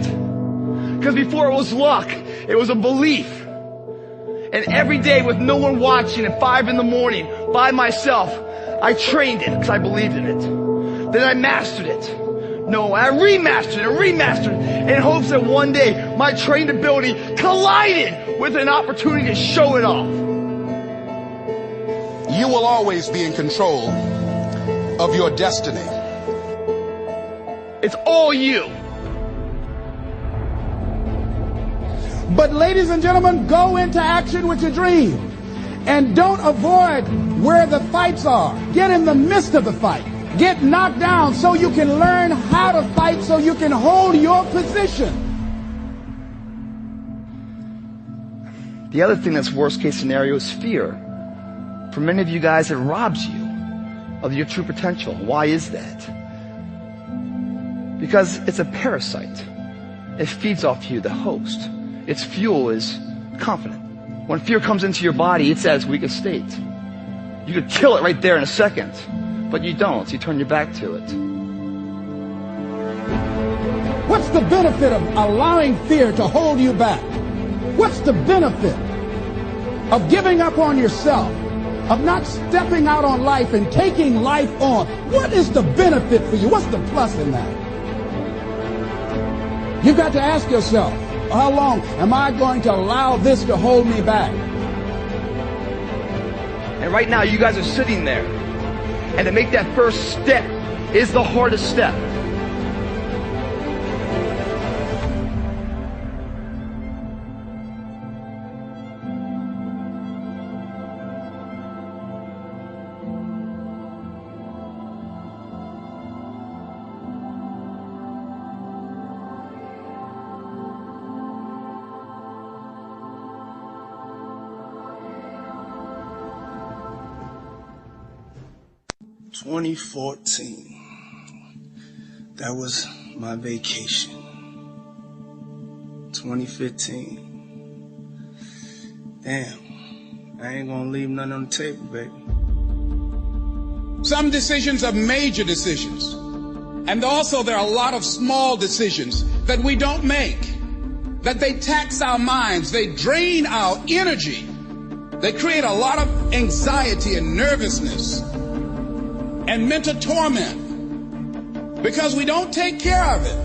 Because before it was luck, it was a belief. And every day with no one watching at 5 in the morning by myself, I trained it because I believed in it. Then I mastered it. No, I remastered it and remastered it in hopes that one day my trained ability collided with an opportunity to show it off. You will always be in control of your destiny. It's all you. But ladies and gentlemen, go into action with your dream. And don't avoid where the fights are. Get in the midst of the fight. Get knocked down so you can learn how to fight, so you can hold your position. The other thing that's worst case scenario is fear. For many of you guys, it robs you of your true potential. Why is that? Because it's a parasite. It feeds off you, the host. Its fuel is confidence. When fear comes into your body, it's at its weakest state. You could kill it right there in a second, but you don't. You turn your back to it. What's the benefit of allowing fear to hold you back? What's the benefit of giving up on yourself? of not stepping out on life and taking life on, what is the benefit for you? What's the plus in that? You've got to ask yourself, how long am I going to allow this to hold me back? And right now, you guys are sitting there. And to make that first step is the hardest step. That was my vacation. 2015. Damn, I ain't gonna leave nothing on the table, baby. Some decisions are major decisions. And also there are a lot of small decisions that we don't make. That they tax our minds, they drain our energy. They create a lot of anxiety and nervousness and mental torment. Because we don't take care of it.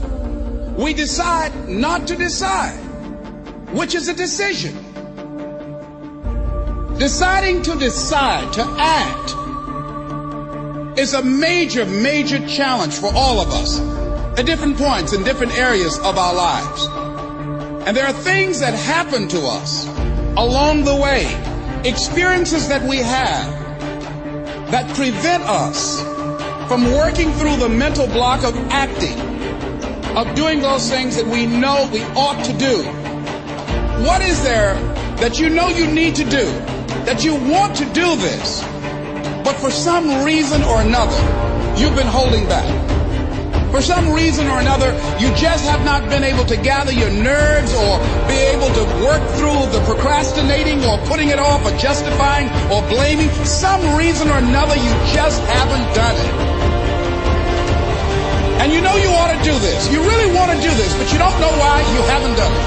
We decide not to decide, which is a decision. Deciding to decide, to act, is a major, major challenge for all of us at different points in different areas of our lives. And there are things that happen to us along the way, experiences that we have that prevent us from working through the mental block of acting, of doing those things that we know we ought to do. What is there that you know you need to do, that you want to do this, but for some reason or another, you've been holding back? For some reason or another, you just have not been able to gather your nerves or be able to work through the procrastinating or putting it off or justifying or blaming. Some reason or another, you just haven't done it. And you know you ought to do this. You really want to do this, but you don't know why you haven't done it.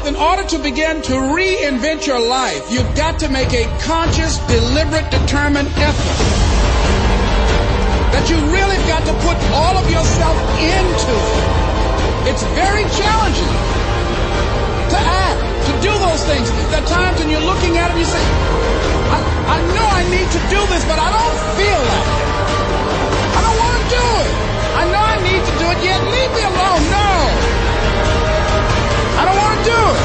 In order to begin to reinvent your life, you've got to make a conscious, deliberate, determined effort. That you really got to put all of yourself into it. It's very challenging to act, to do those things. There are times when you're looking at it and you say, I know I need to do this, but I don't feel like it. I don't want to do it. I know I need to do it, yet leave me alone. No. I don't want to do it.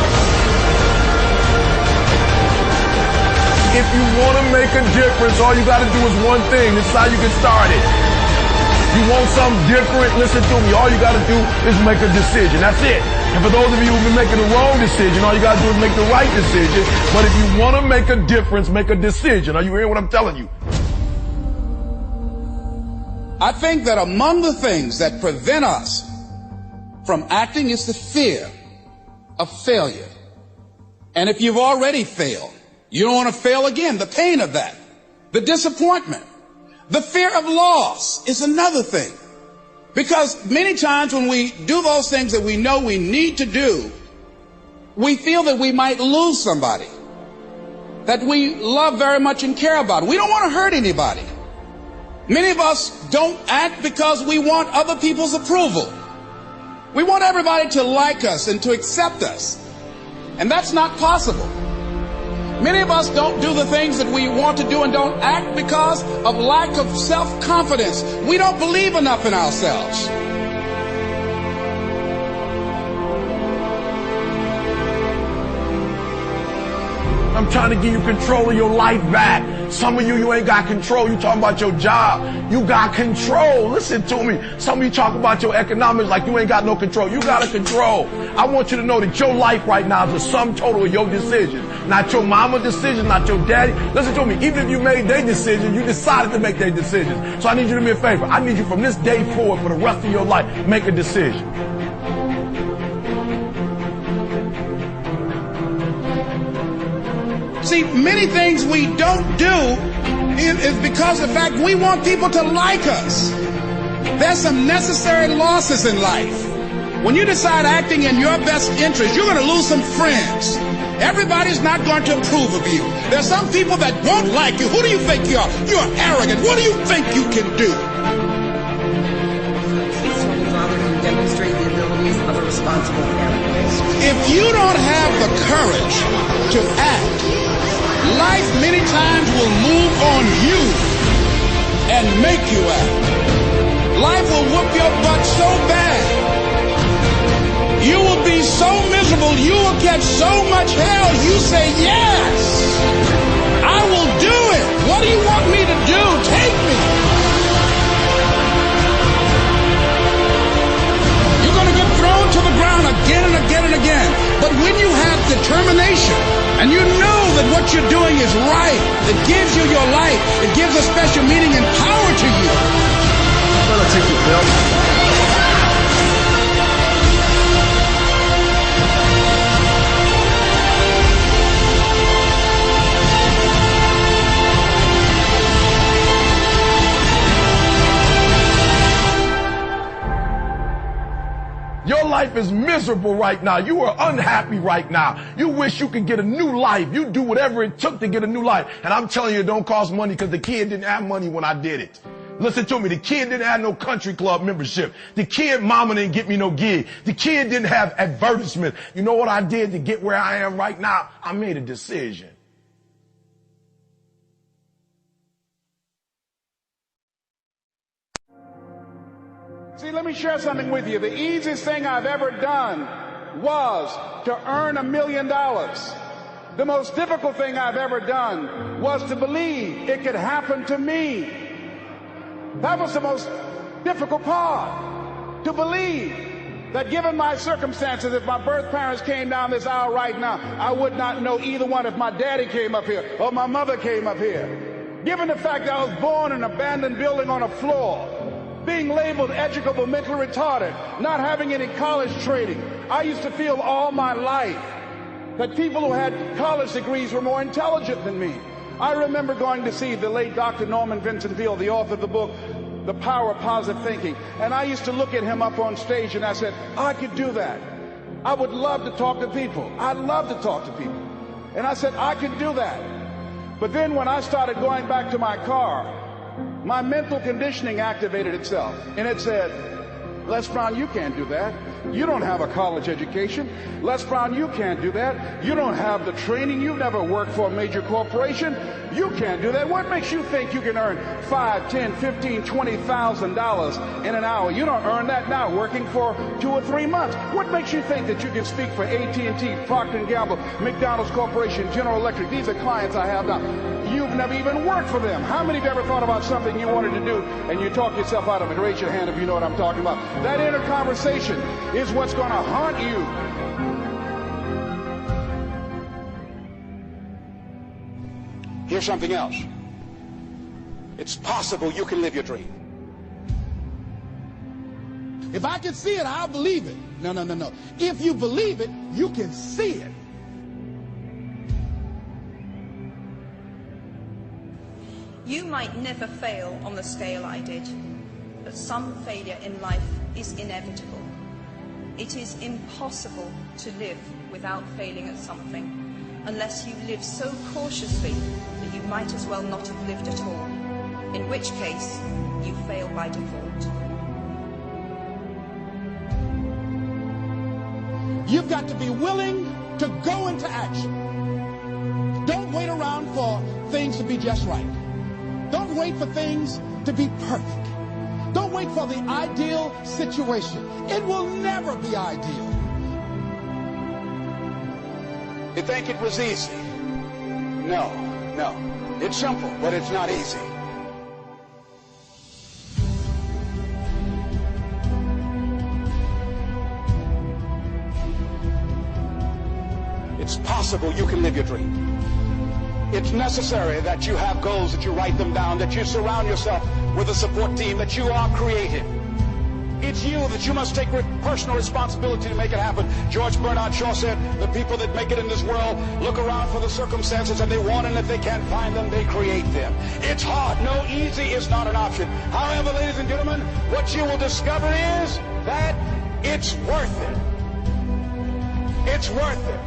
If you want to make a difference, all you got to do is one thing. This is how you get started. You want something different? Listen to me. All you got to do is make a decision. That's it. And for those of you who've been making the wrong decision, all you got to do is make the right decision. But if you want to make a difference, make a decision. Are you hearing what I'm telling you? I think that among the things that prevent us from acting is the fear of failure. And if you've already failed, you don't want to fail again. The pain of that, the disappointment, the fear of loss is another thing. Because many times when we do those things that we know we need to do, we feel that we might lose somebody that we love very much and care about. We don't want to hurt anybody. Many of us don't act because we want other people's approval. We want everybody to like us and to accept us. And that's not possible. Many of us don't do the things that we want to do and don't act because of lack of self-confidence. We don't believe enough in ourselves. I'm trying to give you control of your life back. Some of you ain't got control. You talking about your job. You got control. Listen to me. Some of you talk about your economics like you ain't got no control. You got a control. I want you to know that your life right now is the sum total of your decisions. Not your mama's decision, not your daddy. Listen to me. Even if you made their decision, you decided to make their decisions. So I need you to do me a favor. I need you from this day forward for the rest of your life, make a decision. See, many things we don't do is because of the fact we want people to like us. There's some necessary losses in life. When you decide acting in your best interest, you're going to lose some friends. Everybody's not going to approve of you. There's some people that won't like you. Who do you think you are? You're arrogant. What do you think you can do? Father can demonstrate the abilities of a responsible parent. If you don't have the courage to act, life many times will move on you and make you act. Life will whoop your butt so bad. You will be so miserable, you will catch so much hell, you say, yes, I will do it. What do you want me to do? Take me. You're going to get thrown to the ground again and again and again. But when you have determination and you know that what you're doing is right, it gives you your life, it gives a special meaning and power to you. Well, I'll take you, Bill. Your life is miserable right now. You are unhappy right now. You wish you could get a new life. You do whatever it took to get a new life. And I'm telling you, it don't cost money because the kid didn't have money when I did it. Listen to me. The kid didn't have no country club membership. The kid mama didn't get me no gig. The kid didn't have advertisement. You know what I did to get where I am right now? I made a decision. See, let me share something with you. The easiest thing I've ever done was to earn $1 million. The most difficult thing I've ever done was to believe it could happen to me. That was the most difficult part, to believe that given my circumstances, if my birth parents came down this aisle right now, I would not know either one if my daddy came up here or my mother came up here. Given the fact that I was born in an abandoned building on a floor, being labeled educable, mentally retarded, not having any college training, I used to feel all my life that people who had college degrees were more intelligent than me. I remember going to see the late Dr. Norman Vincent Peale, the author of the book, The Power of Positive Thinking. And I used to look at him up on stage and I said, I could do that. I would love to talk to people. I'd love to talk to people. And I said, I could do that. But then when I started going back to my car, my mental conditioning activated itself. And it said, Les Brown, you can't do that. You don't have a college education. Les Brown, you can't do that. You don't have the training. You've never worked for a major corporation. You can't do that. What makes you think you can earn $5, $10, $15, $20,000 in an hour? You don't earn that now working for 2 or 3 months. What makes you think that you can speak for AT&T, Procter & Gamble, McDonald's Corporation, General Electric? These are clients I have now. You've never even worked for them. How many of you ever thought about something you wanted to do and you talk yourself out of it? Raise your hand if you know what I'm talking about. That inner conversation is what's going to haunt you. Here's something else. It's possible you can live your dream. If I can see it, I'll believe it. No. If you believe it, you can see it. You might never fail on the scale I did, but some failure in life is inevitable. It is impossible to live without failing at something, unless you live so cautiously that you might as well not have lived at all, in which case you fail by default. You've got to be willing to go into action. Don't wait around for things to be just right. Don't wait for things to be perfect. Don't wait for the ideal situation. It will never be ideal. You think it was easy? No. It's simple, but it's not easy. It's possible you can live your dream. It's necessary that you have goals, that you write them down, that you surround yourself with a support team, that you are creative. It's you that you must take personal responsibility to make it happen. George Bernard Shaw said, the people that make it in this world look around for the circumstances that they want, and if they can't find them, they create them. It's hard. No, easy is not an option. However, ladies and gentlemen, what you will discover is that it's worth it. It's worth it.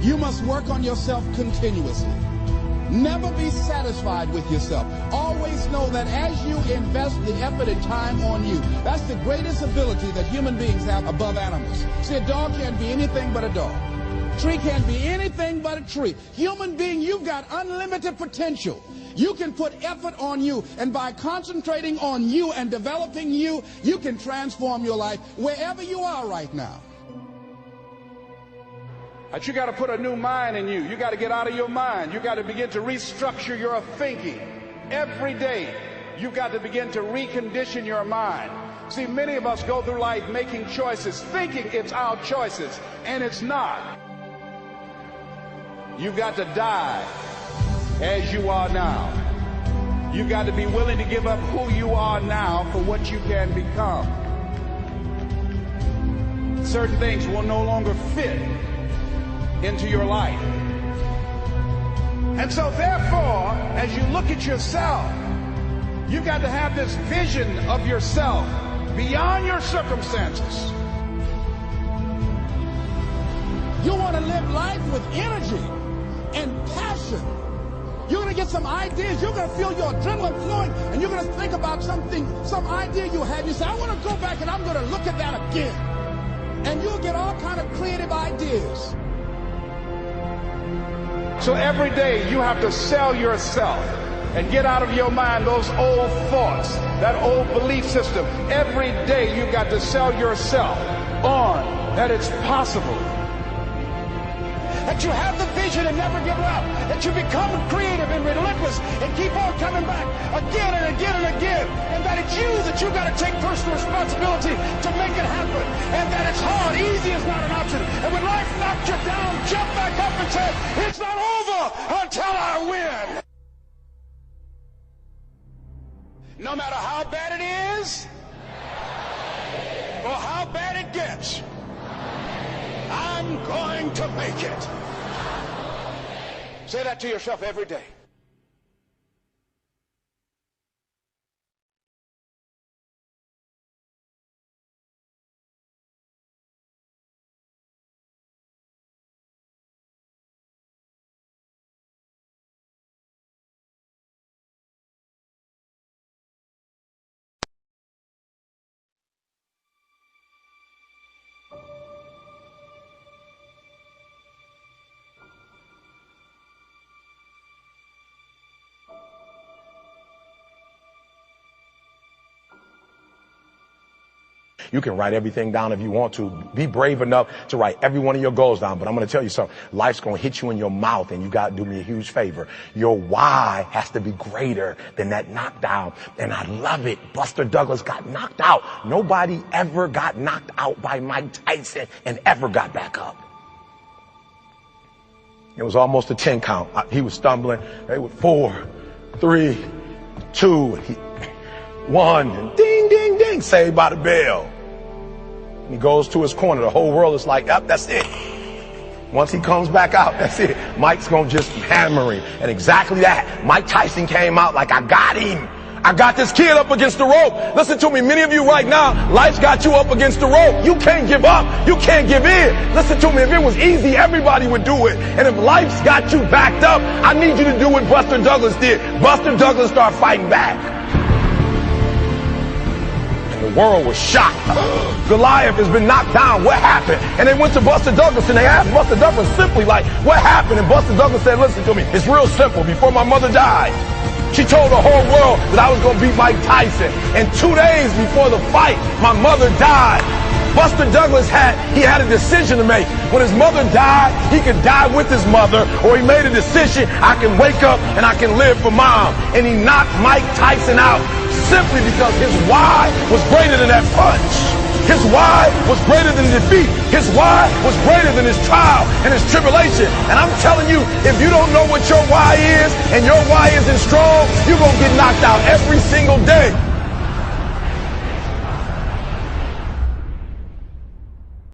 You must work on yourself continuously. Never be satisfied with yourself. Always know that as you invest the effort and time on you, that's the greatest ability that human beings have above animals. See, a dog can't be anything but a dog. Tree can't be anything but a tree. Human being, you've got unlimited potential. You can put effort on you, and by concentrating on you and developing you, you can transform your life wherever you are right now. But you got to put a new mind in you. You got to get out of your mind. You got to begin to restructure your thinking. Every day, you've got to begin to recondition your mind. See, many of us go through life making choices, thinking it's our choices, and it's not. You've got to die as you are now. You've got to be willing to give up who you are now for what you can become. Certain things will no longer fit into your life. And so therefore, as you look at yourself, you've got to have this vision of yourself beyond your circumstances. You want to live life with energy and passion. You're going to get some ideas. You're going to feel your adrenaline flowing, and you're going to think about something, some idea you had. You say, I want to go back and I'm going to look at that again. And you'll get all kind of creative ideas. So every day you have to sell yourself and get out of your mind those old thoughts, that old belief system. Every day you've got to sell yourself on that it's possible. That you have the vision and never give up. That you become creative and relentless and keep on coming back again and again and again. And that it's you that you've got to take personal responsibility to make it happen. And that it's hard. Easy is not an option. And when life knocks you down, jump back up and say, it's not over until I win. No matter how bad it is or how bad it gets, I'm going to make it. Say that to yourself every day. You can write everything down if you want to. Be brave enough to write every one of your goals down. But I'm going to tell you something. Life's going to hit you in your mouth, and you got to do me a huge favor. Your why has to be greater than that knockdown. And I love it. Buster Douglas got knocked out. Nobody ever got knocked out by Mike Tyson and ever got back up. It was almost a 10 count. He was stumbling. They were 4, 3, 2, 1, and ding, ding, ding, saved by the bell. He goes to his corner. The whole world is like, yep, that's it. Once he comes back out, that's it. Mike's going to just hammer him. And exactly that. Mike Tyson came out like, I got him. I got this kid up against the rope. Listen to me. Many of you right now, life's got you up against the rope. You can't give up. You can't give in. Listen to me. If it was easy, everybody would do it. And if life's got you backed up, I need you to do what Buster Douglas did. Buster Douglas started fighting back. The world was shocked. Goliath has been knocked down. What happened? And they went to Buster Douglas and they asked Buster Douglas simply like, what happened? And Buster Douglas said, listen to me. It's real simple. Before my mother died, she told the whole world that I was going to beat Mike Tyson. And 2 days before the fight, my mother died. Buster Douglas had a decision to make. When his mother died, he could die with his mother, or he made a decision, I can wake up and I can live for mom. And he knocked Mike Tyson out simply because his why was greater than that punch. His why was greater than defeat. His why was greater than his trial and his tribulation. And I'm telling you, if you don't know what your why is and your why isn't strong, you're going to get knocked out every single day.